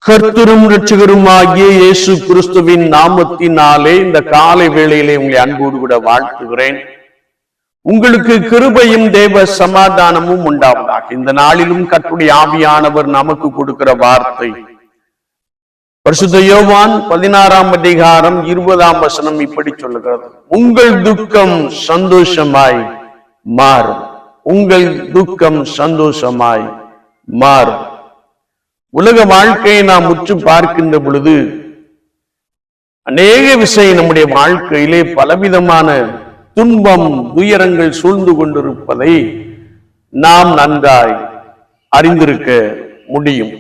கர்த்தரும் இரட்சகருமாகிய இயேசு கிறிஸ்துவின் நாமத்தினாலே இந்த காலை வேளையிலே உங்களை அன்போடு கூட வாழ்த்துகிறேன். உங்களுக்கு கிருபையும் தேவ சமாதானமும் உண்டாவதாக. இந்த நாளிலும் கர்த்தருடைய ஆவியானவர் நமக்கு கொடுக்கிற வார்த்தை பரிசுத்த யோவான் 16ஆம் அதிகாரம் 20ஆம் வசனம் இப்படி சொல்லுகிறது: உங்கள் துக்கம் சந்தோஷமாய் மாறும். உங்கள் துக்கம் சந்தோஷமாய் மாறும். உலக வாழ்க்கையை நாம் உற்று பார்க்கின்ற பொழுது அநேக விஷயம் நம்முடைய வாழ்க்கையிலே பலவிதமான துன்பம் துயரங்கள் சூழ்ந்து கொண்டிருப்பதை நாம் நன்றாய் அறிந்திருக்க முடியும்.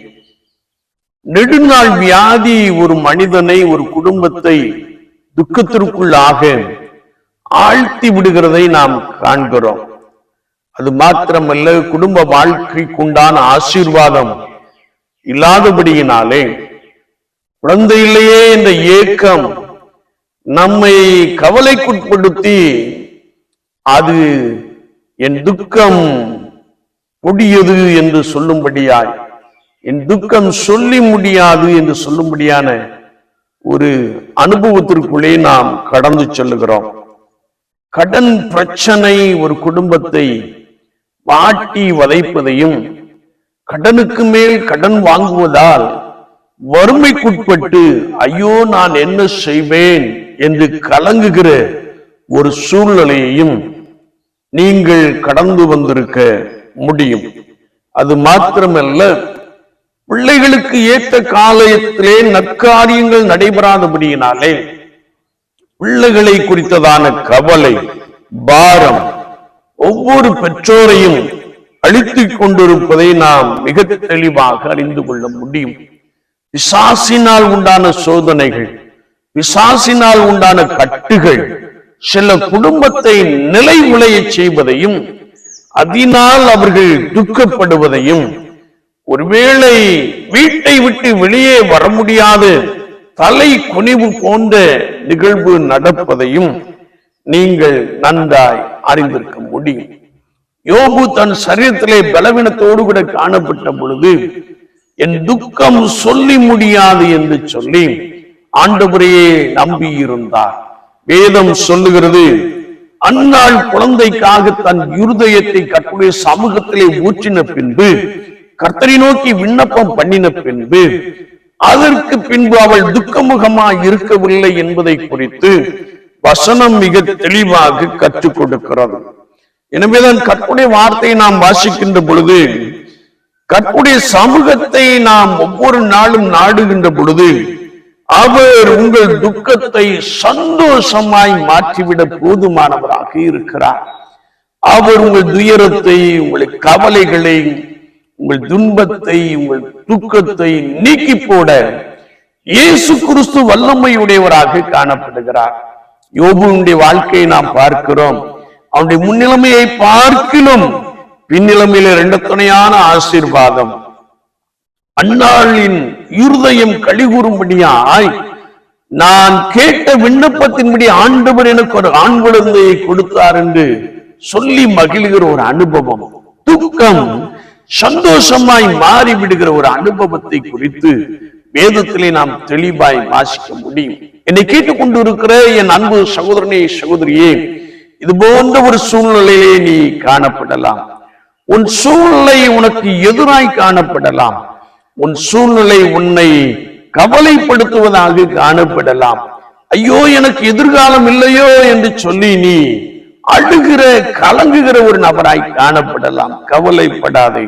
நெடுநாள் வியாதி ஒரு மனிதனை, ஒரு குடும்பத்தை துக்கத்திற்குள்ளாக ஆழ்த்தி விடுகிறதை நாம் காண்கிறோம். அது மாத்திரமல்ல, குடும்ப வாழ்க்கைக்குண்டான ஆசீர்வாதம் இல்லாதபடியினாலே குழந்தை இல்லையே என்ற ஏக்கம் நம்மை கவலைக்குட்படுத்தி அது என் துக்கம் கொடியது என்று சொல்லும்படியாய், என் துக்கம் சொல்லி முடியாது என்று சொல்லும்படியான ஒரு அனுபவத்திற்குள்ளே நாம் கடந்து செல்லுகிறோம். கடன் பிரச்சனை ஒரு குடும்பத்தை வாட்டி வதைப்பதையும், கடனுக்கு மேல் கடன் வாங்குவதால் வறுமைக்குட்பட்டு ஐயோ நான் என்ன செய்வேன் என்று கலங்குகிற ஒரு சூழ்நிலையையும் நீங்கள் கடந்து வந்திருக்க முடியும். அது மாத்திரமல்ல, பிள்ளைகளுக்கு ஏற்ற காலத்திலே நற்காரியங்கள் நடைபெறாதபடியினாலே பிள்ளைகளை குறித்ததான கவலை, பாரம் ஒவ்வொரு பெற்றோரையும் அழித்துக் கொண்டிருப்பதை நாம் மிக தெளிவாக அறிந்து கொள்ள முடியும். பிசாசினால் உண்டான சோதனைகள், பிசாசினால் உண்டான கட்டுகள் சில குடும்பத்தை நிலை உலைய செய்வதையும், அதனால் அவர்கள் துக்கப்படுவதையும், ஒருவேளை வீட்டை விட்டு வெளியே வர முடியாது தலை குனிவு போன்ற நிகழ்வு நடப்பதையும் நீங்கள் நன்றாய் அறிந்திருக்க முடியும். யோபு தன் சரீரத்திலே பலவீனத்தோடு கூட காணப்பட்ட பொழுது என் துக்கம் சொல்லி முடியாது என்று சொல்லி ஆண்டவரையே நம்பி இருந்தார். வேதம் சொல்லுகிறது, அந்நாள் குழந்தைக்காக தன் இருதயத்தை கர்த்தருடைய சமூகத்திலே ஊற்றின பின்பு, கர்த்தரை நோக்கி விண்ணப்பம் பண்ணின பின்பு, அதற்கு பின்பு அவள் துக்கமுகமாய் இருக்கவில்லை என்பதை குறித்து வசனம் மிக தெளிவாக கற்றுக் கொடுக்கிறது. எனவேதான் கர்த்தருடைய வார்த்தையை நாம் வாசிக்கின்ற பொழுது, கர்த்தருடைய சமூகத்தை நாம் ஒவ்வொரு நாளும் நாடுகின்ற பொழுது, அவர் உங்கள் துக்கத்தை சந்தோஷமாய் மாற்றிவிட போதுமானவராக இருக்கிறார். அவர் உங்கள் துயரத்தை, உங்கள் கவலைகளை, உங்கள் துன்பத்தை, உங்கள் துக்கத்தை நீக்கி போட இயேசு கிறிஸ்து வல்லமையுடையவராக காணப்படுகிறார். யோபுவினுடைய வாழ்க்கையை நாம் பார்க்கிறோம். அவனுடைய முன்னிலைமையை பார்க்கிலும் பின்னிலைமையில இரண்டு துணையான ஆசீர்வாதம். அந்நாளின் இருதயம் கழிகூறும்படியாய் நான் கேட்ட விண்ணப்பத்தின்படி ஆண்டவர் எனக்கு ஒரு ஆண் குழந்தையை கொடுத்தார் என்று சொல்லி மகிழ்கிற ஒரு அனுபவம், துக்கம் சந்தோஷமாய் மாறிவிடுகிற ஒரு அனுபவத்தை குறித்து வேதத்திலே நாம் தெளிவாய் வாசிக்க முடியும். என்னை கேட்டுக்கொண்டு இருக்கிற என் அன்பு சகோதரனே, சகோதரியே, இது போன்ற ஒரு சூழ்நிலையிலே நீ காணப்படலாம். உன் சூழ்நிலை உனக்கு எதிராய் காணப்படலாம். உன் சூழ்நிலை உன்னை கவலைப்படுத்துவதாக காணப்படலாம். ஐயோ எனக்கு எதிர்காலம் இல்லையோ என்று சொல்லி நீ அழுகிற கலங்குகிற ஒரு நபராய் காணப்படலாம். கவலைப்படாதே.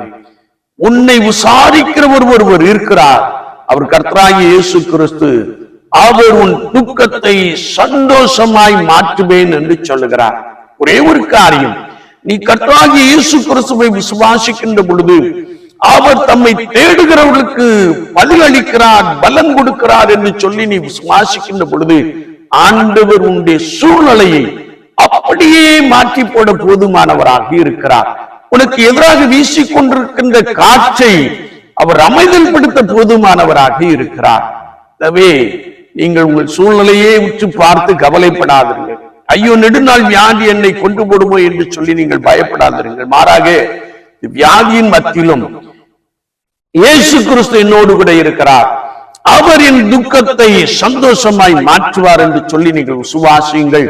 உன்னை விசாரிக்கிற ஒருவர் இருக்கிறார். அவர் கர்த்தராகிய இயேசு கிறிஸ்து. அவர் உன் துக்கத்தை சந்தோஷமாய் மாற்றுவேன் என்று சொல்லுகிறார். ஒரே ஒரு காரியம், நீ கர்த்தராகிய இயேசு கிறிஸ்துவை விசுவாசிக்கின்ற பொழுது அவர் தம்மை தேடுகிறவர்களுக்கு பதில் அளிக்கிறார், பலன் கொடுக்கிறார் என்று சொல்லி நீ விசுவாசிக்கின்ற பொழுது ஆண்டவர் உன்னுடைய சூழ்நிலையை அப்படியே மாற்றி போட போதுமானவராக இருக்கிறார். உனக்கு எதிராக வீசிக்கொண்டிருக்கின்ற காற்றை அவர் அமைதல்படுத்த போதுமானவராக இருக்கிறார். எனவே நீங்கள் உங்கள் சூழ்நிலையே உற்று பார்த்து கவலைப்படாதீர்கள். ஐயோ நெடுநாள் வியாதி என்னை கொண்டு போடுமோ என்று சொல்லி நீங்கள் பயப்படாதீர்கள். மாறாக வியாதியின் மத்தியிலும் இயேசு கிறிஸ்து என்னோடு கூட இருக்கிறார். அவரின் துக்கத்தை சந்தோஷமாய் மாற்றுவார் என்று சொல்லி நீங்கள் விசுவாசியுங்கள்.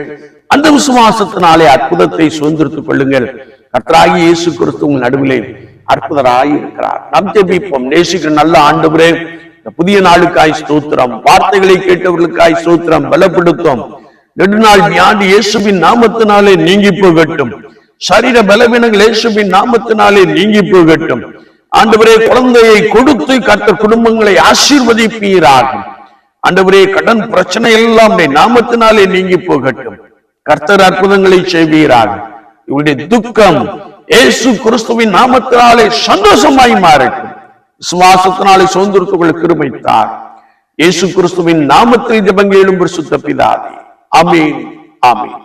அந்த விசுவாசத்தினாலே அற்புதத்தை சுதந்திரித்துக் கொள்ளுங்கள். கர்த்தராகிய இயேசு கிறிஸ்து உங்கள் நடுவிலே அற்புதராய் இருக்கிறார். நாம் ஜெபிப்போம். நேசிக்கிற நல்ல ஆண்டவரே, இந்த புதிய நாளுக்காய் ஸ்தோத்திரம். வார்த்தைகளை கேட்டவர்களுக்காய் ஸ்தோத்திரம். பலப்படுத்தும். நெடுநாள் வியாதி இயேசுவின் நாமத்தினாலே நீங்கி போகட்டும். சரீர பலவீனங்கள் இயேசுவின் நாமத்தினாலே நீங்கி போகட்டும். ஆண்டவரே, குழந்தையை கொடுத்து கர்த்தர் குடும்பங்களை ஆசீர்வதிப்பீராக. ஆண்டவரே, கடன் பிரச்சனை எல்லாம் நாமத்தினாலே நீங்கி போகட்டும். கர்த்தர் அற்புதங்களை செய்வீராக. இவருடைய துக்கம் இயேசு கிறிஸ்துவின் நாமத்தினாலே சந்தோஷமாய் மாறட்டும். விசுவாசத்தினாலே சுதந்திரத்துக்குள் கிருபைத்தார். இயேசு கிறிஸ்துவின் நாமத்தில் ஜெபங்கள் பரிசுத்த பிதாவே. ஆமென், ஆமென்.